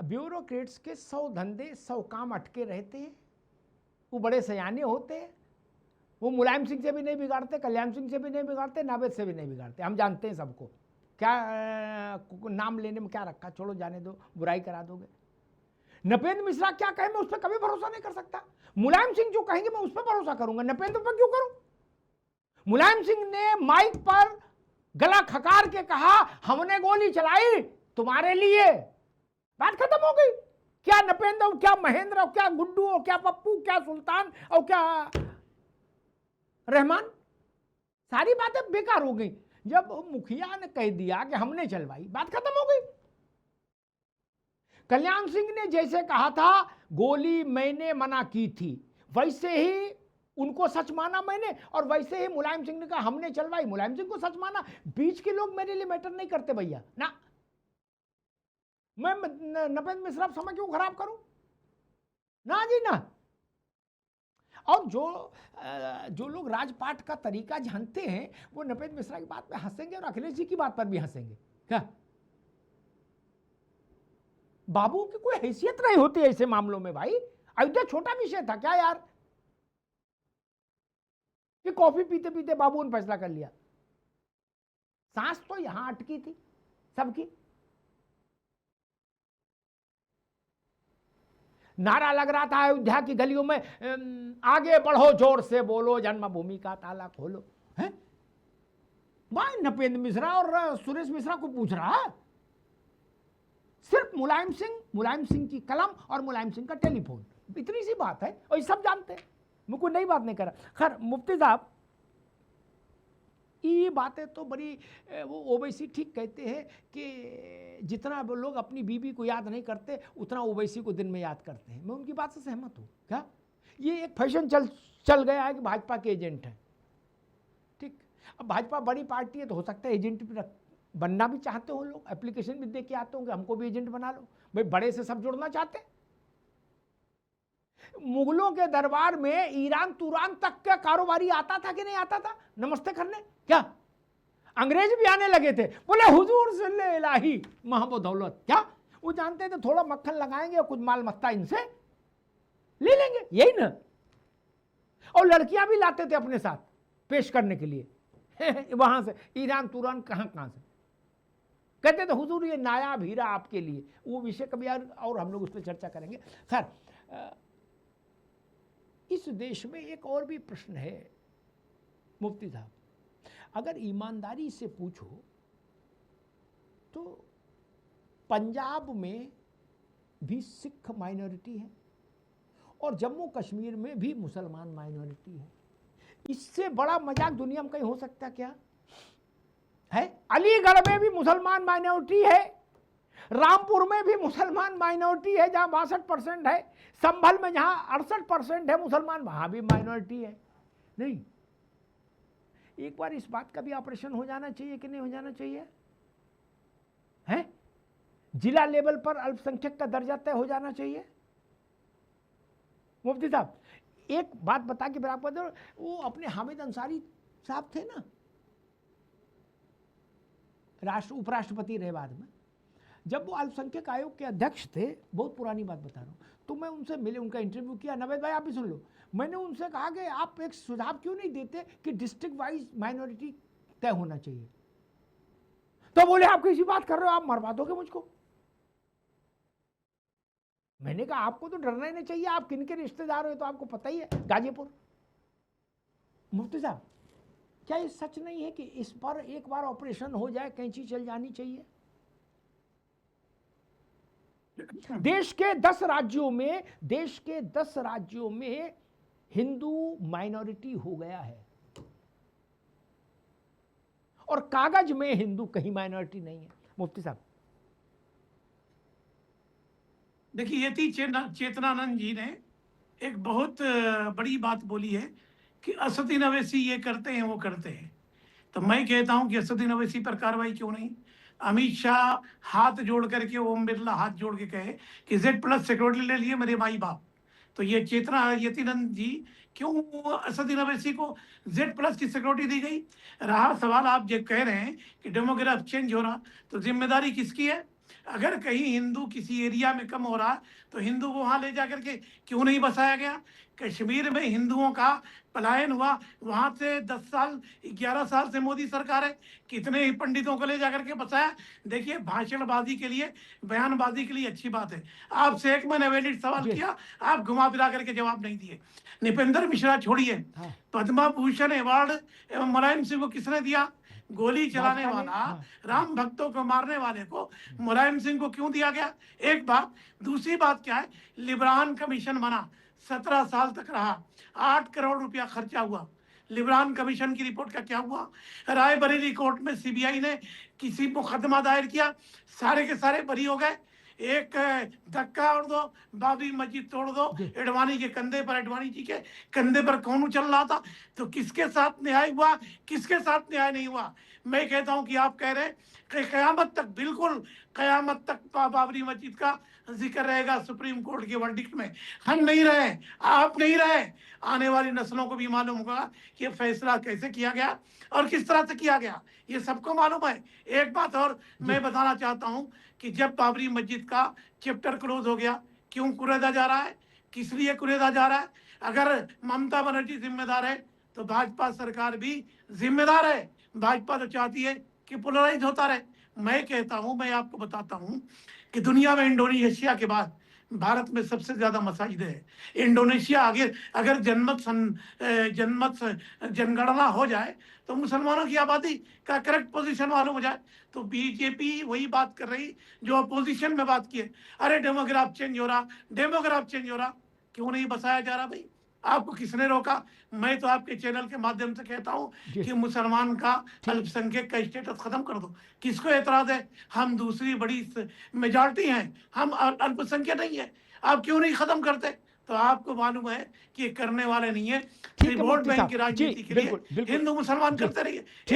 Bureaucrats के 100 धंधे 100 काम अटके रहते हैं, वो बड़े सयाने होते हैं, वो मुलायम सिंह से भी नहीं बिगाड़ते, कल्याण सिंह से भी नहीं बिगाड़ते, नावेद से भी नहीं बिगाड़ते, हम जानते हैं सबको। क्या नाम लेने में क्या रखा, छोड़ो जाने दो, बुराई करा दोगे। नपेंद्र मिश्रा क्या कहे मैं उस पर कभी भरोसा नहीं कर सकता। मुलायम सिंह जो कहेंगे मैं उस पर भरोसा करूंगा, नपेंद्र पर क्यों करूं। मुलायम सिंह ने माइक पर गला खकार के कहा हमने गोली चलाई तुम्हारे लिए, बात खत्म हो गई। क्या नपेंद्र और क्या महेंद्र और क्या गुड्डू और क्या पप्पू, क्या सुल्तान और क्या रहमान, सारी बातें बेकार हो गई। जब मुखिया ने कह दिया कि हमने चलवाई, बात खत्म हो गई। कल्याण सिंह ने जैसे कहा था गोली मैंने मना की थी, वैसे ही उनको सच माना मैंने, और वैसे ही मुलायम सिंह ने कहा हमने चलवाई, मुलायम सिंह को सच माना। बीच के लोग मेरे लिए मैटर नहीं करते भैया ना। मैं नपेंद्र मिश्रा समय क्यों खराब करूं ना जी ना। और जो लोग राजपाट का तरीका जानते हैं वो नपेंद्र मिश्रा की बात पे हंसेंगे और अखिलेश जी की बात पर भी हंसेंगे। क्या बाबू की कोई हैसियत नहीं होती ऐसे मामलों में भाई। अयोध्या छोटा विषय था क्या यार कि कॉफी पीते पीते बाबू ने फैसला कर लिया। सांस तो यहां अटकी थी सबकी। नारा लग रहा था अयोध्या की गलियों में, आगे बढ़ो जोर से बोलो जन्मभूमि का ताला खोलो। है भाई नपेंद्र मिश्रा और सुरेश मिश्रा को पूछ रहा है सिर्फ मुलायम सिंह की कलम और मुलायम सिंह का टेलीफोन, इतनी सी बात है और ये सब जानते हैं। मैं कोई नई बात नहीं कर रहा। खैर मुफ्ती साहब ये बातें तो बड़ी, वो ओवैसी ठीक कहते हैं कि जितना लोग अपनी बीबी को याद नहीं करते उतना ओवैसी को दिन में याद करते हैं। मैं उनकी बात से सहमत हूँ। क्या ये एक फैशन चल गया है कि भाजपा के एजेंट हैं। ठीक, अब भाजपा बड़ी पार्टी है तो हो सकता है एजेंट भी बनना भी चाहते हो लोग, एप्लीकेशन भी दे के आते होंगे हमको भी एजेंट बना लो। भाई बड़े से सब जुड़ना चाहते हैं। मुगलों के दरबार में ईरान तुरान तक का कारोबारी आता था कि नहीं आता था नमस्ते करने। क्या अंग्रेज भी आने लगे थे, बोले हुजूर सल्ले इलाही महबूब दौलत। क्या वो जानते थे थोड़ा मक्खन लगाएंगे और कुछ माल मत्ता इनसे ले लेंगे, यही ना। और लड़कियां भी लाते थे अपने साथ पेश करने के लिए वहां से ईरान तुरान कहां से। कहते थे हुजूर ये नायाब हीरा आपके लिए। वो विषय कभी और हम लोग उस पर चर्चा करेंगे। खैर इस देश में एक और भी प्रश्न है मुफ्ती साहब, अगर ईमानदारी से पूछो तो पंजाब में भी सिख माइनॉरिटी है और जम्मू कश्मीर में भी मुसलमान माइनॉरिटी है। इससे बड़ा मजाक दुनिया में कहीं हो सकता क्या है। अलीगढ़ में भी मुसलमान माइनॉरिटी है, रामपुर में भी मुसलमान माइनॉरिटी है जहां 62% है, संभल में जहां 68% है मुसलमान वहां भी माइनॉरिटी है। नहीं, एक बार इस बात का भी ऑपरेशन हो जाना चाहिए कि नहीं हो जाना चाहिए है। जिला लेवल पर अल्पसंख्यक का दर्जा तय हो जाना चाहिए। मुफ्ती साहब एक बात बता के बराबर, वो अपने हामिद अंसारी साहब थे ना, उपराष्ट्रपति रहे बाद में, जब वो अल्पसंख्यक आयोग के अध्यक्ष थे, बहुत पुरानी बात बता रहा हूँ, तो मैं उनसे मिले, उनका इंटरव्यू किया। नवेद भाई आप भी सुन लो। मैंने उनसे कहा कि आप एक सुझाव क्यों नहीं देते कि डिस्ट्रिक्ट वाइज माइनॉरिटी तय होना चाहिए। तो बोले आप कैसी बात कर रहे हो, आप मरवा दोगे मुझको। मैंने कहा आपको तो डरना ही नहीं चाहिए, आप किनके रिश्तेदार हो तो आपको पता ही है, गाजीपुर। मुफ्ती साहब क्या ये सच नहीं है कि इस पर एक बार ऑपरेशन हो जाए कैंची चल जानी चाहिए। देश के 10 राज्यों में हिंदू माइनॉरिटी हो गया है और कागज में हिंदू कहीं माइनॉरिटी नहीं है। मुफ्ती साहब देखिए यति चेतनानंद जी ने एक बहुत बड़ी बात बोली है कि असदुद्दीन अवैसी ये करते हैं वो करते हैं। तो मैं कहता हूं कि असदुद्दीन अवैसी पर कार्रवाई क्यों नहीं। अमित शाह हाथ जोड़ करके, ओम बिरला हाथ जोड़ के कहे कि Z+ सिक्योरिटी ले लिए मेरे माई बाप, तो ये चेतना यतिनंद जी क्यों असदुद्दीन अवैसी को Z+ की सिक्योरिटी दी गई। रहा सवाल आप जो कह रहे हैं कि डेमोग्राफ चेंज हो रहा, तो जिम्मेदारी किसकी है। अगर कहीं हिंदू किसी एरिया में कम हो रहा है तो हिंदू को वहां ले जाकर के क्यों नहीं बसाया गया? कश्मीर में हिंदुओं का पलायन हुआ, वहां से 10 साल 11 साल से मोदी सरकार है, कितने ही पंडितों को ले जाकर के बसाया। देखिए, भाषणबाजी के लिए, बयानबाजी के लिए अच्छी बात है। आपसे एक मैंने वैलिड सवाल जी। किया, आप घुमा फिरा करके जवाब नहीं दिए। निपेंद्र मिश्रा छोड़िए, हाँ, पद्मा भूषण अवार्ड एवं मुलायम सिंह को किसने दिया? गोली चलाने भाजपा ने। वाला, हाँ, राम भक्तों को मारने वाले को मुलायम सिंह को क्यों दिया गया? एक बात। दूसरी बात क्या है, लिब्रान कमीशन बना, 17 साल तक रहा, 8 करोड़ रुपया खर्चा हुआ। लिब्रान कमीशन की रिपोर्ट का क्या हुआ? रायबरेली कोर्ट में सीबीआई ने किसी मुकदमा दायर किया, सारे के सारे बरी हो गए। एक धक्का और दो, बाबरी मस्जिद तोड़ दो, जी। एडवाणी के कंधे पर, एडवाणी जी के कंधे पर कौन उछल रहा था? तो किसके साथ न्याय हुआ, किसके साथ न्याय नहीं हुआ? मैं कहता हूं कि आप कह रहे हैं कि कयामत तक, बिल्कुल कयामत तक बाबरी मस्जिद का जिक्र रहेगा सुप्रीम कोर्ट के वर्डिक्ट में। हम नहीं रहे, आप नहीं रहे, आने वाली नस्लों को भी मालूम होगा कि ये फैसला कैसे किया गया और किस तरह से किया गया, ये सबको मालूम है। एक बात और मैं बताना चाहता हूं कि जब बाबरी मस्जिद का चैप्टर क्लोज हो गया, क्यों कुरेदा जा रहा है, किस लिए कुरेदा जा रहा है? अगर ममता बनर्जी जिम्मेदार है तो भाजपा सरकार भी जिम्मेदार है। भाजपा तो चाहती है कि पोलराइज होता रहे। मैं कहता हूं, मैं आपको बताता हूं कि दुनिया में इंडोनेशिया के बाद भारत में सबसे ज्यादा मसाजिद है। इंडोनेशिया आगे अगर जनगणना हो जाए तो मुसलमानों की आबादी का करेक्ट पोजीशन मालूम हो जाए, तो बीजेपी वही बात कर रही जो अपोजिशन में बात की है। अरे डेमोग्राफ चेंज हो रहा, डेमोग्राफ चेंज हो रहा, क्यों नहीं बसाया जा रहा भाई? आपको किसने रोका? मैं तो आपके चैनल के माध्यम से कहता हूं जी। कि मुसलमान का, ठीक। अल्पसंख्यक का स्टेटस खत्म कर दो। किसको एतराज है? हम दूसरी बड़ी मेजॉरिटी हैं, हम अल्पसंख्यक नहीं है। आप क्यों नहीं खत्म करते? तो आपको मालूम है कि ये करने वाले नहीं है। ठीक है वोट मुफ्ती बैंक साहब। की जी, राजनीति के लिए बिल्कुल बिल्कुल। हिंदू मुसलमान जी। करते रहिए। ठीक। जी।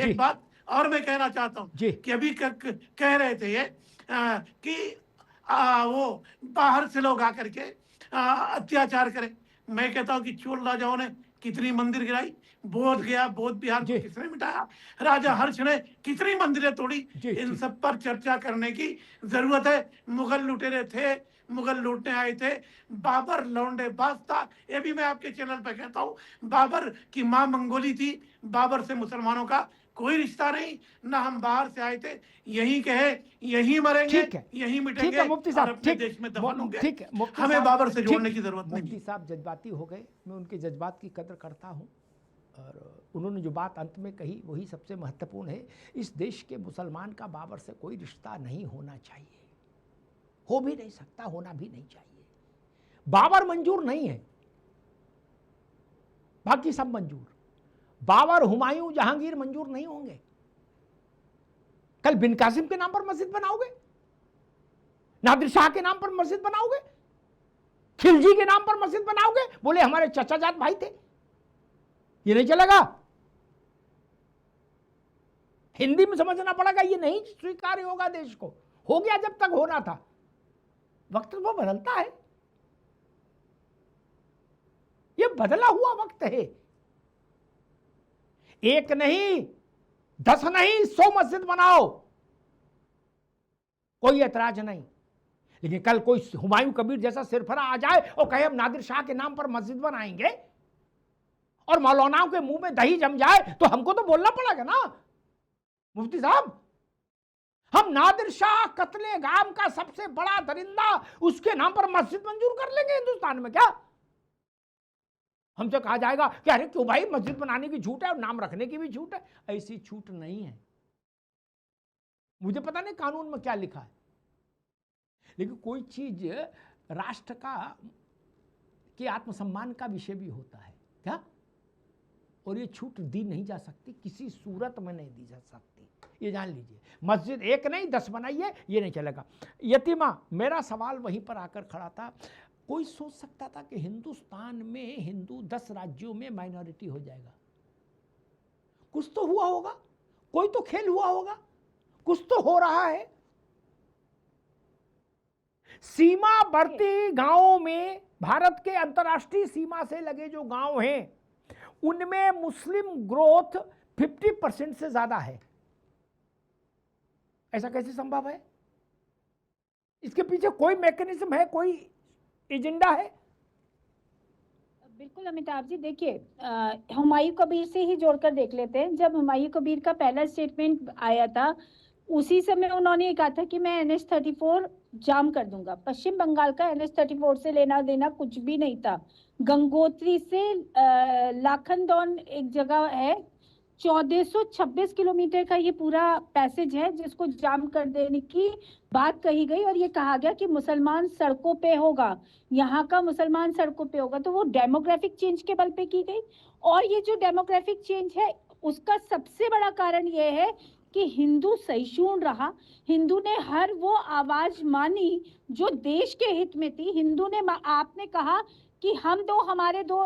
एक बात और मैं कहना चाहता हूं जी। कि अभी कह रहे थे ये कि वो बाहर से लोग आकर के अत्याचार करें। मैं कहता हूं कि चोल राजाओं ने कितनी मंदिर गिराई, बोध गया, बोध बिहार को जी। किसने मिटाया, राजा हर्ष ने कितनी मंदिरें तोड़ी। जी। इन जी। सब पर चर्चा करने की जरूरत है। मुगल लुटेरे थे, मुगल लूटने आए थे, बाबर लौंडे बाज था, ये भी मैं आपके चैनल पे कहता हूं। बाबर की मां मंगोली थी, बाबर से मुसलमानों का कोई रिश्ता नहीं, ना हम बाहर से आए थे, यहीं कहे, यहीं मरेंगे, ठीक है। यहीं ठीक मिटेंगे है मुफ्ती और साहब। अपने ठीक। देश में दफन होंगे। ठीक है मुफ्ती हमें साहब। बाबर से ठीक। जोड़ने की जरूरत नहीं मुफ्ती है। साहब जज्बाती हो गए, मैं उनके जज्बात की कदर करता हूँ, और उन्होंने जो बात अंत में कही वही सबसे महत्वपूर्ण है। इस देश के मुसलमान का बाबर से कोई रिश्ता नहीं होना चाहिए, हो भी नहीं सकता, होना भी नहीं चाहिए। बाबर मंजूर नहीं है, बाकी सब मंजूर। बाबर, हुमायूं, जहांगीर मंजूर नहीं होंगे। कल बिन कासिम के नाम पर मस्जिद बनाओगे, नादिर शाह के नाम पर मस्जिद बनाओगे, खिलजी के नाम पर मस्जिद बनाओगे, बोले हमारे चचा जात भाई थे, ये नहीं चलेगा। हिंदी में समझना पड़ेगा, ये नहीं स्वीकार्य होगा देश को। हो गया जब तक होना था, वक्त वो बदलता है, ये बदला हुआ वक्त है। एक नहीं, 10 नहीं, 100 मस्जिद बनाओ, कोई ऐतराज नहीं। लेकिन कल कोई हुमायूं कबीर जैसा सिरफरा आ जाए और कहे हम नादिर शाह के नाम पर मस्जिद बनाएंगे, और मौलानाओं के मुंह में दही जम जाए, तो हमको तो बोलना पड़ेगा ना मुफ्ती साहब। हम नादिर शाह कत्ले गाम का सबसे बड़ा दरिंदा, उसके नाम पर मस्जिद मंजूर कर लेंगे हिंदुस्तान में क्या? हमसे कहा जाएगा कि अरे क्यों भाई, मस्जिद बनाने की छूट है और नाम रखने की भी छूट है। ऐसी छूट नहीं है। मुझे पता नहीं कानून में क्या लिखा है, लेकिन कोई चीज राष्ट्र का के आत्मसम्मान का विषय भी होता है क्या, और ये छूट दी नहीं जा सकती, किसी सूरत में नहीं दी जा सकती, ये जान लीजिए। मस्जिद एक नहीं 10 बनाइए, ये नहीं चलेगा। यतीमा, मेरा सवाल वहीं पर आकर खड़ा था। कोई सोच सकता था कि हिंदुस्तान में हिंदू 10 राज्यों में माइनॉरिटी हो जाएगा? कुछ तो हुआ होगा, कोई तो खेल हुआ होगा, कुछ तो हो रहा है। सीमावर्ती गांवों में, भारत के अंतर्राष्ट्रीय सीमा से लगे जो गांव हैं, उनमें मुस्लिम ग्रोथ 50% से ज्यादा है। ऐसा कैसे संभव है? इसके पीछे कोई मैकेनिज्म है, कोई एजेंडा है? बिल्कुल अमिताभ जी, देखिए हुमायूं कबीर से ही जोड़कर देख लेते हैं। जब हुमायूं कबीर का पहला स्टेटमेंट आया था, उसी समय उन्होंने ये कहा था कि मैं NH-34 जाम कर दूंगा। पश्चिम बंगाल का NH-34 से लेना देना कुछ भी नहीं था। गंगोत्री से लाखनदौन एक जगह है, 1426 किलोमीटर का ये पूरा पैसेज है जिसको जाम कर देने की बात कही गई, और ये कहा गया कि मुसलमान सड़कों पे होगा, यहाँ का मुसलमान सड़कों पे होगा। तो वो डेमोग्राफिक चेंज के बल पे की गई, और ये जो डेमोग्राफिक चेंज है उसका सबसे बड़ा कारण ये है कि हिंदू सहिष्णु रहा। हिंदू ने हर वो आवाज मानी जो देश के हित में थी। हिंदू ने, आपने कहा कि हम दो हमारे दो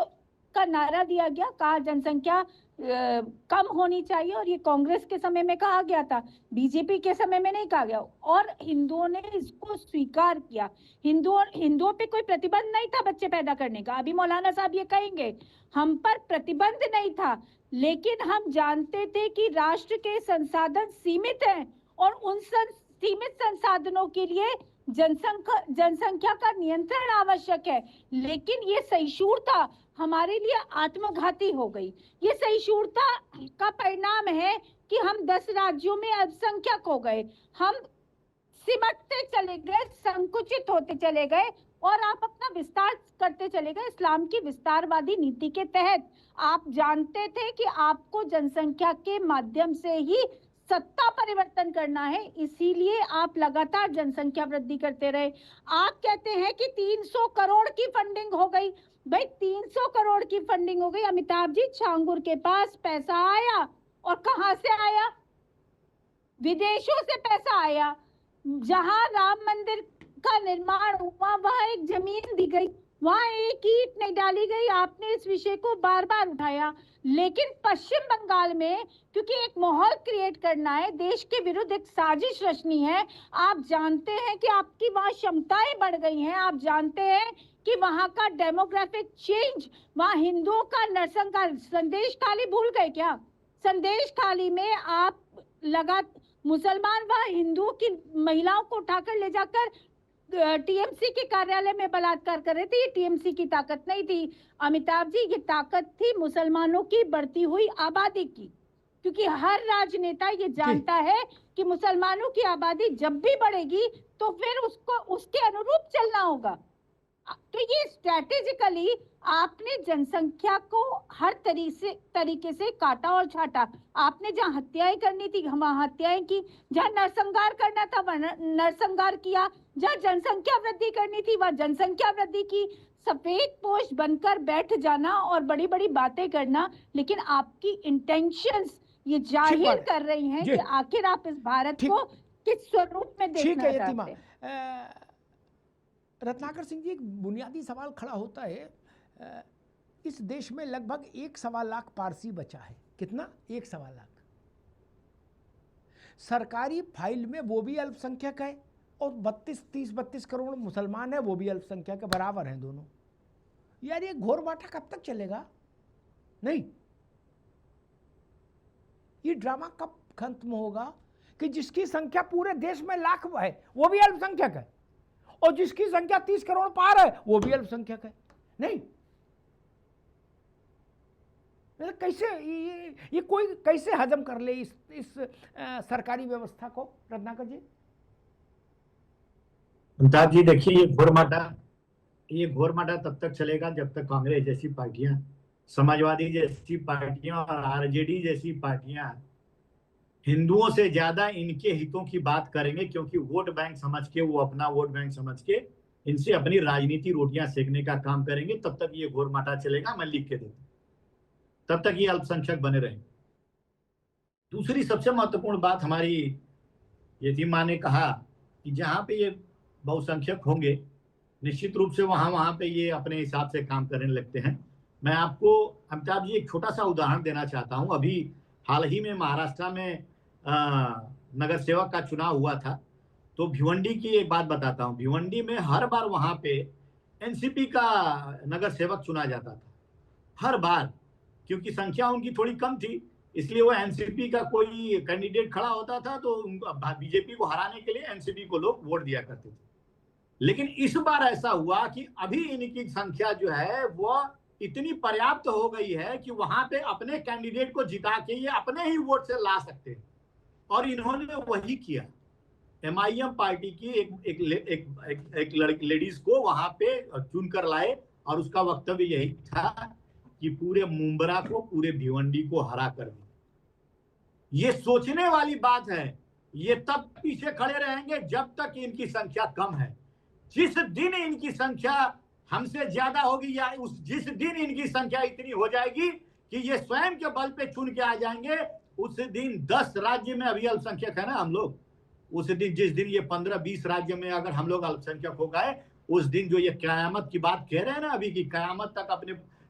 का नारा दिया गया, कहा जनसंख्या कम होनी चाहिए, और ये कांग्रेस के समय में कहा गया था, बीजेपी के समय में नहीं कहा गया, और हिंदुओं ने इसको स्वीकार किया। हिंदुओं पे कोई प्रतिबंध नहीं था बच्चे पैदा करने का। अभी मौलाना साहब ये कहेंगे हम पर प्रतिबंध नहीं था, लेकिन हम जानते थे कि राष्ट्र के संसाधन सीमित हैं, और उन सीमित संसाधनों के लिए जनसंख्या का नियंत्रण आवश्यक है। लेकिन ये सहिष्णुता हमारे लिए आत्मघाती हो गई। ये सहिष्णुता का परिणाम है कि हम 10 राज्यों में अल्पसंख्यक हो गए, हम सिमटते चले गए, संकुचित होते चले गए, और आप अपना विस्तार करते चले गए इस्लाम की विस्तारवादी नीति के तहत। आप जानते थे कि आपको जनसंख्या के माध्यम से ही सत्ता परिवर्तन करना है, इसीलिए आप लगातार जनसंख्या वृद्धि करते रहे। आप कहते हैं कि 300 करोड़ की फंडिंग हो गई। भाई 300 करोड़ की फंडिंग हो गई, अमिताभ जी, छांगुर के पास पैसा आया, और कहां से आया? विदेशों से पैसा आया। जहां राम मंदिर का निर्माण हुआ वहां एक जमीन दी गई, वहां एक ईंट नहीं डाली गई। आपने इस विषय को बार बार उठाया, लेकिन पश्चिम बंगाल में क्योंकि एक माहौल क्रिएट करना है, देश के विरुद्ध एक साजिश रचनी है। आप जानते हैं कि आपकी वहां क्षमताएं बढ़ गई हैं, आप जानते हैं कि वहां का डेमोग्राफिक चेंज, वहां हिंदुओं का नरसंहार। संदेश खाली भूल गए क्या? संदेश खाली में आप लगा मुसलमान वहां हिंदुओं की महिलाओं को उठाकर ले जाकर टीएमसी के कार्यालय में बलात्कार कर रहे थे। ये टीएमसी की ताकत नहीं थी अमिताभ जी, ये ताकत थी मुसलमानों की बढ़ती हुई आबादी की, क्योंकि हर राजनेता ये जानता है कि मुसलमानों की आबादी जब भी बढ़ेगी तो फिर उसको उसके अनुरूप चलना होगा। तो ये स्ट्रैटेजिकली आपने जनसंख्या को हर तरीके से काटा और छाटा। आपने जहां हत्याएं करनी थी वहां हत्याएं की, जहां नरसंहार करना था वहां नरसंहार किया, जहां जनसंख्या वृद्धि करनी थी वहां जनसंख्या वृद्धि की। सफेद पोश बनकर बैठ जाना और बड़ी बड़ी बातें करना, लेकिन आपकी इंटेंशंस ये जाहिर कर रही हैं कि आखिर आप इस भारत को किस स्वरूप में देखना चाहते हैं। रत्नाकर सिंह जी, एक बुनियादी सवाल खड़ा होता है, इस देश में लगभग 1.25 लाख पारसी बचा है। कितना? 1.25 लाख। सरकारी फाइल में वो भी अल्पसंख्यक है, और 32 करोड़ मुसलमान है, वो भी अल्पसंख्यक है, बराबर हैं दोनों। यार ये घोर बांटा कब तक चलेगा? नहीं, ये ड्रामा कब खत्म होगा कि जिसकी संख्या पूरे देश में लाख है वो भी अल्पसंख्यक है, और जिसकी संख्या 30 करोड़ पार है वो भी अल्पसंख्यक है? नहीं, कैसे ये कोई कैसे हजम कर ले इस सरकारी व्यवस्था को? रत्नाकर जी। अमिताभ जी, देखिए ये घोर माटा तब तक चलेगा जब तक कांग्रेस जैसी पार्टियां, समाजवादी जैसी पार्टियां और आरजेडी जैसी पार्टियां हिंदुओं से ज्यादा इनके हितों की बात करेंगे, क्योंकि वोट बैंक समझ के, वो अपना वोट बैंक समझ के इनसे अपनी राजनीति रोटियां सेकने का काम करेंगे। तब तक ये घोर माटा चलेगा, मैं लिख के देता, तब तक ये अल्पसंख्यक बने रहेंगे। दूसरी सबसे महत्वपूर्ण बात हमारी यतीमा ने कहा कि जहां पे ये बहुसंख्यक होंगे निश्चित रूप से वहां पे ये अपने हिसाब से काम करने लगते हैं। मैं आपको अमिताभ जी एक छोटा सा उदाहरण देना चाहता हूं। अभी हाल ही में महाराष्ट्र में नगर सेवक का चुनाव हुआ था, तो भिवंडी की एक बात बताता हूं। भिवंडी में हर बार वहां पे एनसीपी का नगर सेवक चुना जाता था, हर बार, क्योंकि संख्या उनकी थोड़ी कम थी, इसलिए वो एनसीपी का कोई कैंडिडेट खड़ा होता था तो बीजेपी को हराने के लिए एनसीपी को लोग वोट दिया करते थे। लेकिन इस बार ऐसा हुआ कि अभी इनकी संख्या जो है वो इतनी पर्याप्त हो गई है कि वहां पे अपने कैंडिडेट को जिता के ये अपने ही वोट से ला सकते हैं, और इन्होंने वही किया। एमआईएम पार्टी की एक लेडीज को वहां पे चुन कर लाए, और उसका वक्तव्य यही था कि पूरे मुंबरा को, पूरे भिवंडी को हरा कर दे। ये सोचने वाली बात है। ये तब पीछे खड़े रहेंगे जब तक इनकी संख्या कम है। जिस दिन इनकी संख्या हमसे ज्यादा होगी, या जिस दिन इनकी संख्या इतनी हो जाएगी कि ये स्वयं के बल पे चुन के आ जाएंगे, उस दिन 10 राज्य में, अभी अल्पसंख्यक है ना हम लोग, उस दिन, जिस दिन ये 15-20 राज्य में अगर हम लोग अल्पसंख्यक हो गए, उस दिन जो ये कयामत की बात कह रहे हैं ना अभी की, कयामत तक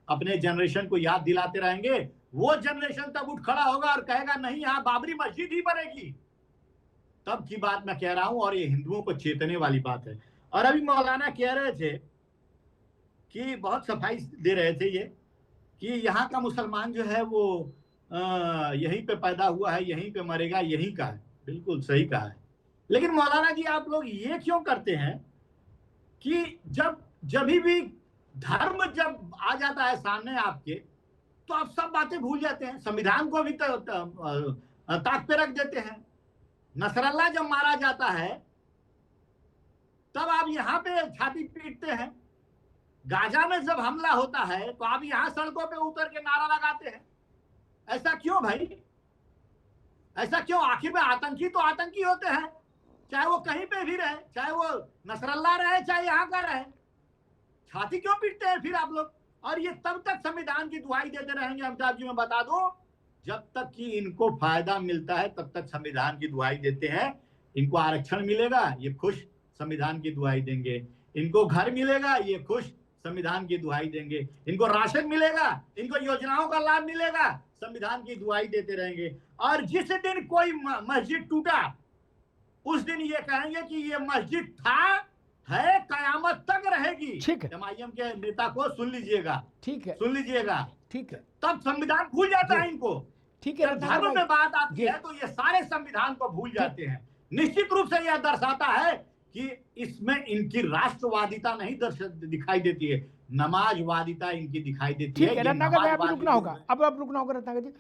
अपने जनरेशन को याद दिलाते रहेंगे, वो जनरेशन तब उठ खड़ा होगा और कहेगा नहीं, यहाँ बाबरी मस्जिद ही बनेगी। तब की बात मैं कह रहा हूं, और ये हिंदुओं को चेतने वाली बात है। और अभी मौलाना कह रहे थे कि बहुत सफाई दे रहे थे ये, कि यहाँ का मुसलमान जो है वो यहीं पे पैदा हुआ है, यहीं पे मरेगा, यहीं का है। बिल्कुल सही कहा है। लेकिन मौलाना जी आप लोग ये क्यों करते हैं कि जब भी धर्म जब आ जाता है सामने आपके, तो आप सब बातें भूल जाते हैं, संविधान को भी ताक पे रख देते हैं। नसरल्ला जब मारा जाता है तब आप यहाँ पे छाती पीटते हैं। गाजा में जब हमला होता है तो आप यहाँ सड़कों पे उतर के नारा लगाते हैं। ऐसा क्यों भाई? ऐसा क्यों? आखिर में आतंकी तो आतंकी होते हैं, चाहे वो कहीं पे भी रहे, चाहे वो नसरल्ला रहे, चाहे यहाँ का रहे। छाती क्यों पीटते हैं फिर आप लोग? और ये तब तक संविधान की दुहाई देते रहेंगे। अमिताभ जी मैं बता दूं, जब तक कि इनको फायदा मिलता है तब तक संविधान की दुहाई देते हैं। इनको आरक्षण मिलेगा, ये खुश संविधान की दुहाई देंगे। इनको घर मिलेगा, ये खुश संविधान की दुहाई देंगे। इनको राशन मिलेगा, इनको योजनाओं का लाभ मिलेगा, संविधान की दुहाई देते रहेंगे। और जिस दिन कोई मस्जिद टूटा, उस दिन ये कहेंगे कि ये मस्जिद है, कयामत तक रहेगी। ठीक है। एमआईएम के नेता को सुन लीजिएगा, ठीक है, सुन लीजिएगा। ठीक है, तब संविधान भूल जाता है इनको। ठीक है। जब धर्म में बात आती है तो ये सारे संविधान को भूल जाते हैं। निश्चित रूप से यह दर्शाता है कि इसमें इनकी राष्ट्रवादिता नहीं दिखाई देती है, नमाजवादिता इनकी दिखाई देती है। ठीक है रत्नाकर, अब रुकना होगा, अब रुकना होगा रत्नाकर जी।